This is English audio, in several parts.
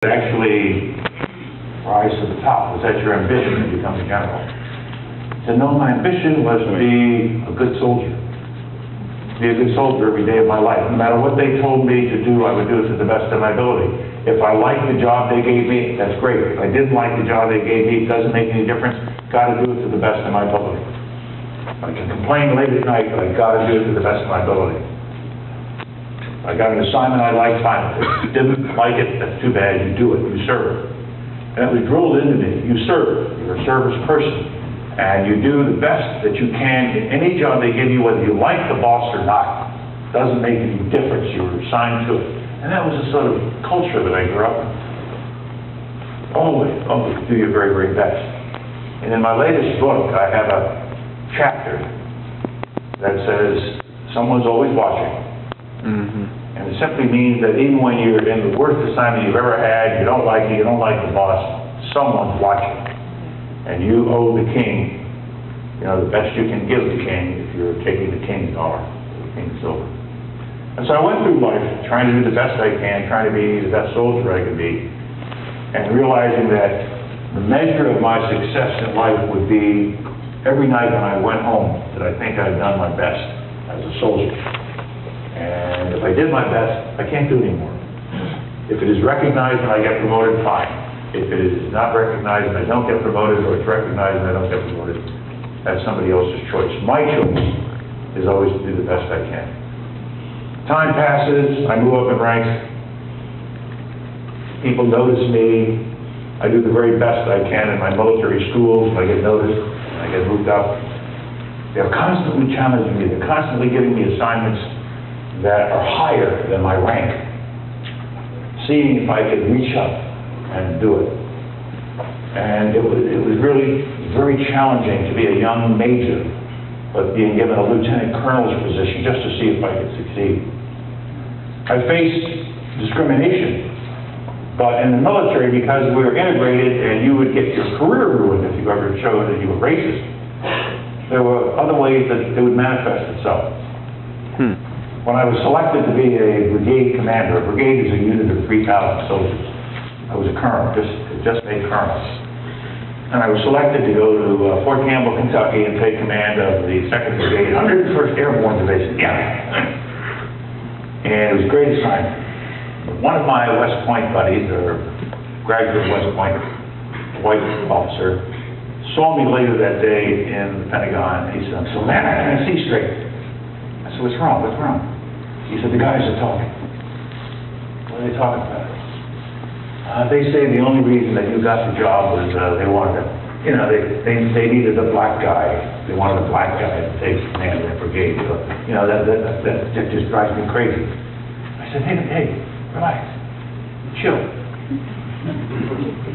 Actually rise to the top? Was that your ambition to become a general? To know my ambition was to be a good soldier. Be a good soldier every day of my life. No matter what they told me to do, I would do it to the best of my ability. If I liked the job they gave me, that's great. If I didn't like the job they gave me, it doesn't make any difference. Got to do it to the best of my ability. I can complain late at night, but I got to do it to the best of my ability. I got an assignment I liked, fine. If you didn't like it, that's too bad. You do it. You serve. And it was drilled into me. You serve. You're a service person. And you do the best that you can in any job they give you, whether you like the boss or not. Doesn't make any difference. You were assigned to it. And that was the sort of culture that I grew up in. Always do your very, very best. And in my latest book, I have a chapter that says, someone's always watching. And it simply means that even when you're in the worst assignment you've ever had, you don't like it, you don't like the boss, someone's watching. And you owe the king, the best you can give the king if you're taking the king's dollar, the king's silver. And so I went through life trying to do the best I can, trying to be the best soldier I could be, and realizing that the measure of my success in life would be every night when I went home that I think I'd done my best as a soldier. And if I did my best, I can't do it anymore. If it is recognized and I get promoted, fine. If it is not recognized and I don't get promoted, or it's recognized and I don't get promoted, that's somebody else's choice. My choice is always to do the best I can. Time passes, I move up in ranks. People notice me. I do the very best I can in my military schools. I get noticed, I get moved up. They're constantly challenging me. They're constantly giving me assignments that are higher than my rank, seeing if I could reach up and do it. And it was really very challenging to be a young major, but being given a lieutenant colonel's position just to see if I could succeed. I faced discrimination, but in the military, because we were integrated and you would get your career ruined if you ever showed that you were racist, there were other ways that it would manifest itself. When I was selected to be a brigade commander, a brigade is a unit of 3,000 soldiers. I was a colonel, just made colonel. And I was selected to go to Fort Campbell, Kentucky, and take command of the 2nd Brigade, 101st Airborne Division. And it was a great assignment. One of my West Point buddies, or graduate of West Point, a white officer, saw me later that day in the Pentagon, and he said, "So man, I can't see straight." I said, "What's wrong? What's wrong?" He said, "The guys are talking." "What are they talking about?" "They say the only reason that you got the job was they wanted to, they needed a black guy. They wanted a black guy to take command of their brigade. So, that just drives me crazy." I said, hey, relax, chill.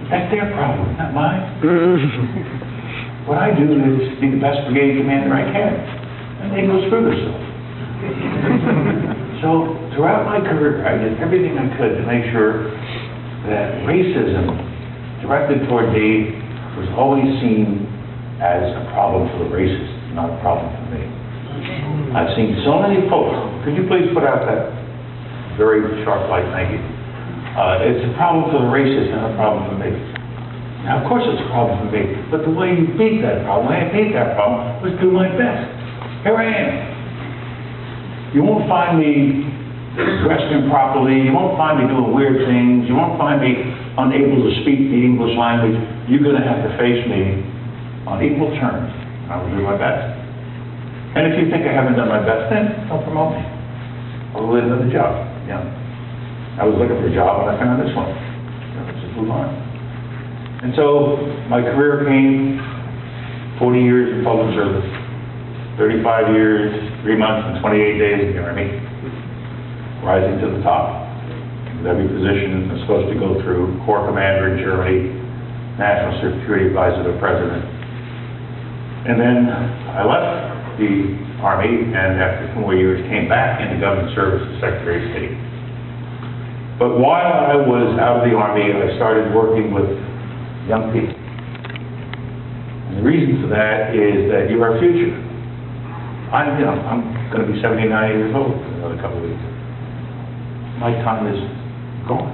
That's their problem, not mine. What I do is be the best brigade commander I can, and they go screw themselves. So throughout my career, I did everything I could to make sure that racism directed toward me was always seen as a problem for the racist, not a problem for me. I've seen so many folks. Could you please put out that very sharp light? Thank you. It's a problem for the racist, not a problem for me. Now, of course it's a problem for me, but the way you beat that problem, the way I beat that problem, was do my best. Here I am. You won't find me dressed improperly. You won't find me doing weird things. You won't find me unable to speak the English language. You're going to have to face me on equal terms. I will do my best. And if you think I haven't done my best, then don't promote me. I'll get another job. I was looking for a job and I found this one. Let's just move on. And so my career came 40 years in public service. 35 years, 3 months, and 28 days in the Army, rising to the top. With every position I'm supposed to go through, Corps Commander in Germany, National Security Advisor to the President. And then I left the Army, and after 2 more years, came back into government service as Secretary of State. But while I was out of the Army, I started working with young people. And the reason for that is that you're our future. I'm going to be 79 years old in another couple of weeks. My time is gone.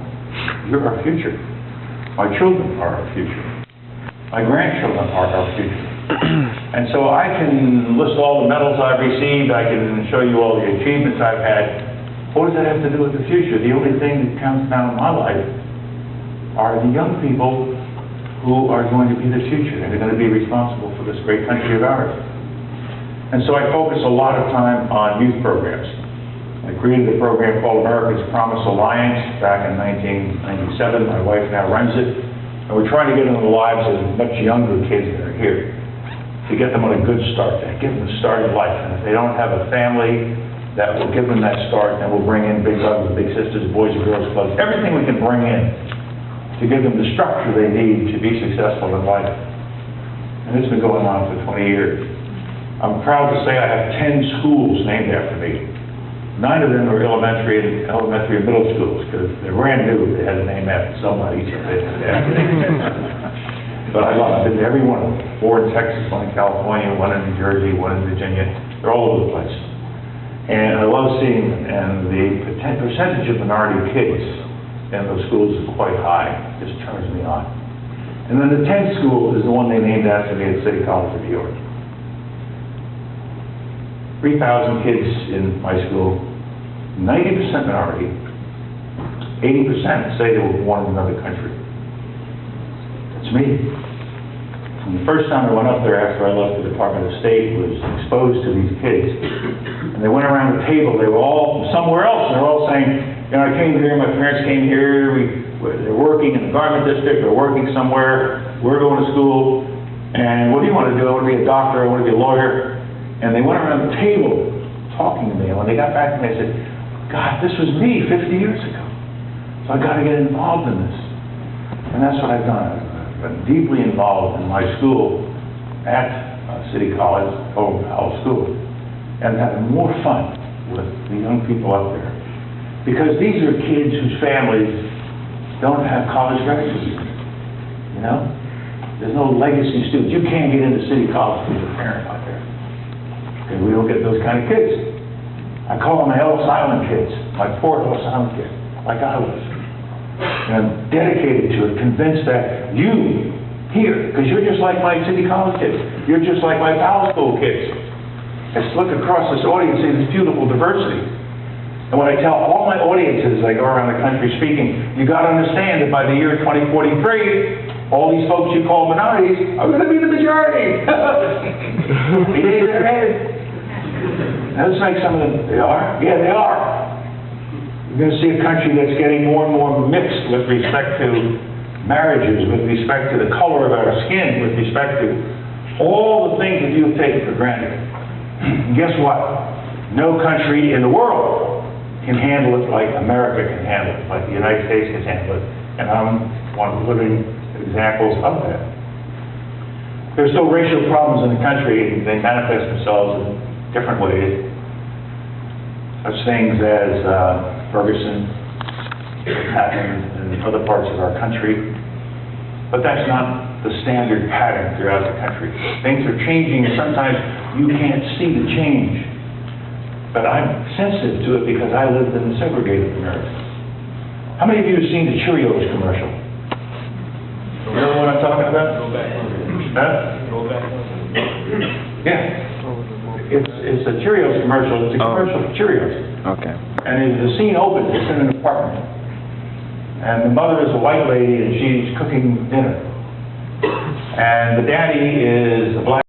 You're our future. My children are our future. My grandchildren are our future. And so I can list all the medals I've received, I can show you all the achievements I've had. What does that have to do with the future? The only thing that counts now in my life are the young people who are going to be the future, and they're going to be responsible for this great country of ours. And so I focus a lot of time on youth programs. I created a program called America's Promise Alliance back in 1997. My wife now runs it. And we're trying to get into the lives of much younger kids that are here, to get them on a good start, to give them a start in life. And if they don't have a family that will give them that start, then we'll bring in big brothers, big sisters, boys and girls clubs, everything we can bring in to give them the structure they need to be successful in life. And it's been going on for 20 years. I'm proud to say I have 10 schools named after me. 9 of them are elementary and middle schools, because they're brand new. They had a name after somebody. So but I love it. I've been to every one of them. 4 in Texas, 1 in California, 1 in New Jersey, 1 in Virginia. They're all over the place. And I love seeing them. And the percentage of minority kids in those schools is quite high. It just turns me on. And then the 10th school is the one they named after me at City College of New York. 3,000 kids in my school, 90% minority, 80% say they were born in another country. That's me. And the first time I went up there after I left the Department of State was exposed to these kids. And they went around the table, they were all from somewhere else, and they're all saying, you know, I came here, my parents came here, they're working in the garment district, they're working somewhere, we're going to school, and what do you want to do? I want to be a doctor, I want to be a lawyer. And they went around the table talking to me, and when they got back to me, I said, God, this was me 50 years ago. So I got to get involved in this. And that's what I've done. I've been deeply involved in my school at City College, Powell School, and having more fun with the young people up there. Because these are kids whose families don't have college graduates. You know? There's no legacy students. You can't get into City College with your parent out there. Because we don't get those kind of kids. I call them my Ellis Island kids, my poor Ellis Island kids, like I was. And I'm dedicated to it, convinced that you here, because you're just like my City College kids, you're just like my Powell School kids. I just look across this audience and see this beautiful diversity. And when I tell all my audiences, I go around the country speaking, you got to understand that by the year 2043, all these folks you call minorities are going to be the majority. They shake their head. That looks like some of them, they are? Yeah, they are. You're going to see a country that's getting more and more mixed with respect to marriages, with respect to the color of our skin, with respect to all the things that you've taken for granted. And guess what? No country in the world can handle it like America can handle it, like the United States can handle it. And I'm one of the living examples of that. There's still racial problems in the country, and they manifest themselves in different ways. Such things as Ferguson, happened in other parts of our country. But that's not the standard pattern throughout the country. Things are changing, and sometimes you can't see the change. But I'm sensitive to it because I lived in the segregated America. How many of you have seen the Cheerios commercial? You know what I'm talking about? Go back. Huh? Go back. Yeah. It's a Cheerios commercial. It's a commercial for Cheerios. Okay. And the scene opens, it's in an apartment. And the mother is a white lady and she's cooking dinner. And the daddy is a black